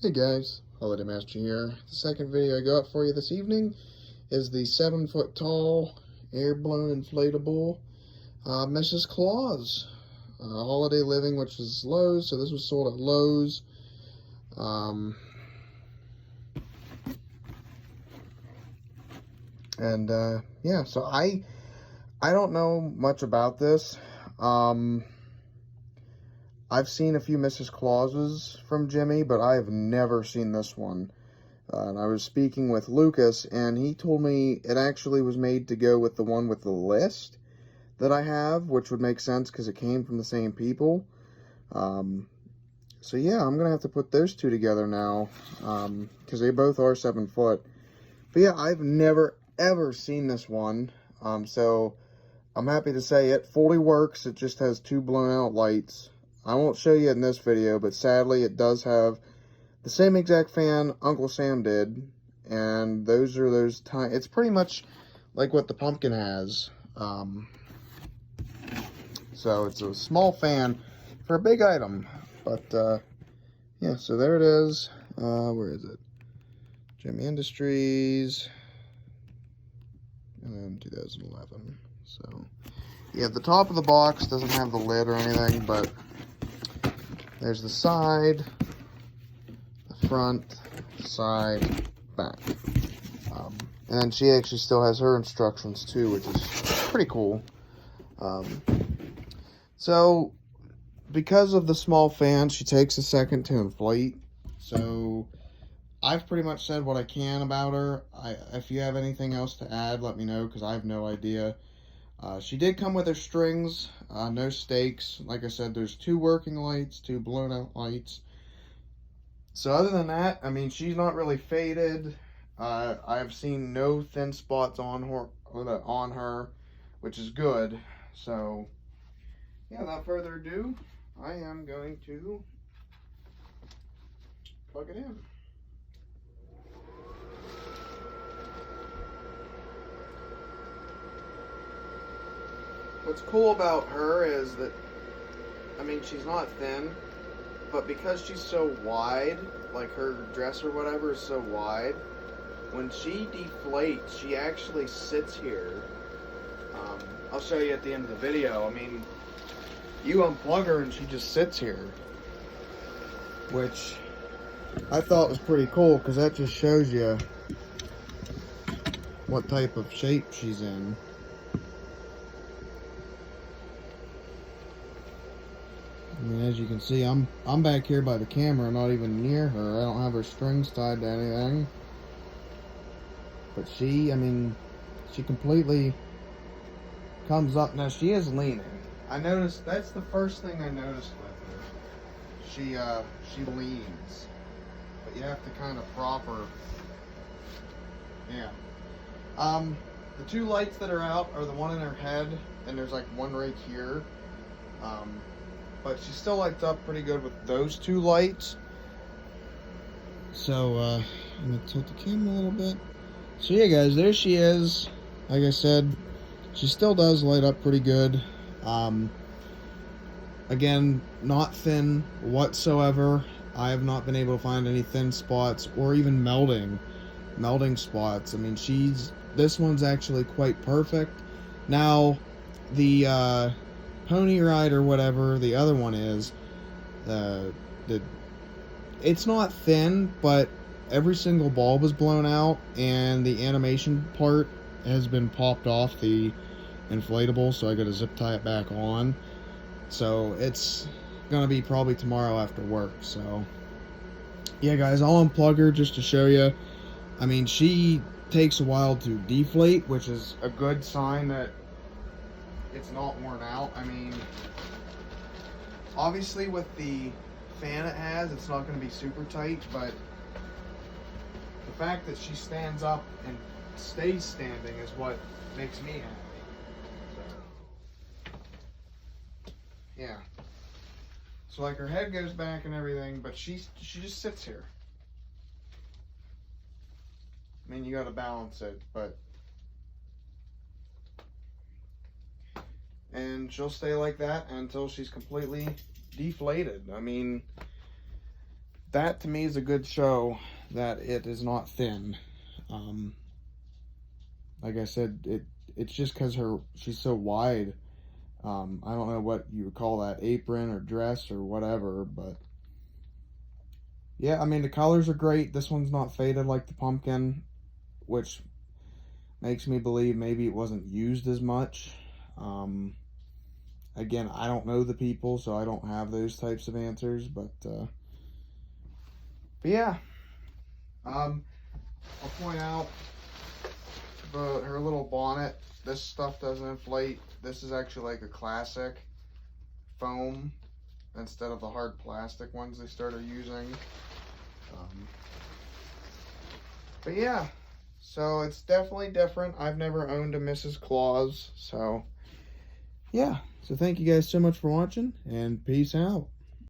Hey guys, Holiday Master here. The second video I got for you this evening is the 7-foot tall air-blown inflatable Mrs. Claus Holiday Living, which is Lowe's. So this was sold at Lowe's. Yeah, so I don't know much about this. I've seen a few Mrs. Clauses from Gemmy, but I have never seen this one. And I was speaking with Lucas, and he told me it actually was made to go with the one with the list that I have, which would make sense because it came from the same people. So yeah, I'm going to have to put those two together now, because they both are 7 foot. But yeah, I've never, ever seen this one. So I'm happy to say it fully works. It just has two blown out lights. I won't show you in this video, but sadly it does have the same exact fan Uncle Sam did, and those are those tiny, it's pretty much like what the pumpkin has. So it's a small fan for a big item, but yeah, so there it is. Where is it? Gemmy Industries, and then 2011. So yeah, the top of the box doesn't have the lid or anything, but there's the side, the front, side, back. And then she actually still has her instructions too, which is pretty cool. So because of the small fan, she takes a second to inflate. So I've pretty much said what I can about her. If you have anything else to add, let me know, because I have no idea. She did come with her strings, no stakes. Like I said, there's two working lights, two blown out lights. So other than that, I mean, she's not really faded. I've seen no thin spots on her, which is good. So yeah, without further ado, I am going to plug it in. What's cool about her is that, I mean, she's not thin, but because she's so wide, like her dress or whatever is so wide, when she deflates, she actually sits here. I'll show you at the end of the video. I mean, you unplug her and she just sits here, which I thought was pretty cool, because that just shows you what type of shape she's in. I mean, as you can see, I'm back here by the camera, not even near her. I don't have her strings tied to anything. But she, I mean, she completely comes up. Now, she is leaning. I noticed, that's the first thing I noticed with her. She leans. But you have to kind of prop her. Yeah. The two lights that are out are the one in her head, and there's like one right here. But she still lights up pretty good with those two lights. So, I'm going to tilt the camera a little bit. So yeah, guys, there she is. Like I said, she still does light up pretty good. Again, not thin whatsoever. I have not been able to find any thin spots or even melting spots. I mean, this one's actually quite perfect. Now, the Pony Ride or whatever the other one is, it's not thin, but every single bulb is blown out, and the animation part has been popped off the inflatable, so I gotta zip tie it back on. So it's gonna be probably tomorrow after work. So yeah, guys, I'll unplug her just to show you. I mean, she takes a while to deflate, which is a good sign that it's not worn out. I mean, obviously with the fan it has, it's not going to be super tight, but the fact that she stands up and stays standing is what makes me happy. So, yeah. So like her head goes back and everything, but she just sits here. I mean, you got to balance it, but and she'll stay like that until she's completely deflated. I mean, that to me is a good show that it is not thin. Um, like I said, it's just because she's so wide. I don't know what you would call that, apron or dress or whatever, but yeah, I mean the colors are great. This one's not faded like the pumpkin, which makes me believe maybe it wasn't used as much. Um, Again, I don't know the people, so I don't have those types of answers, but yeah. Um, I'll point out her little bonnet. This stuff doesn't inflate. This is actually like a classic foam instead of the hard plastic ones they started using. But yeah, so it's definitely different. I've never owned a Mrs. Claus, so yeah. So thank you guys so much for watching, and peace out.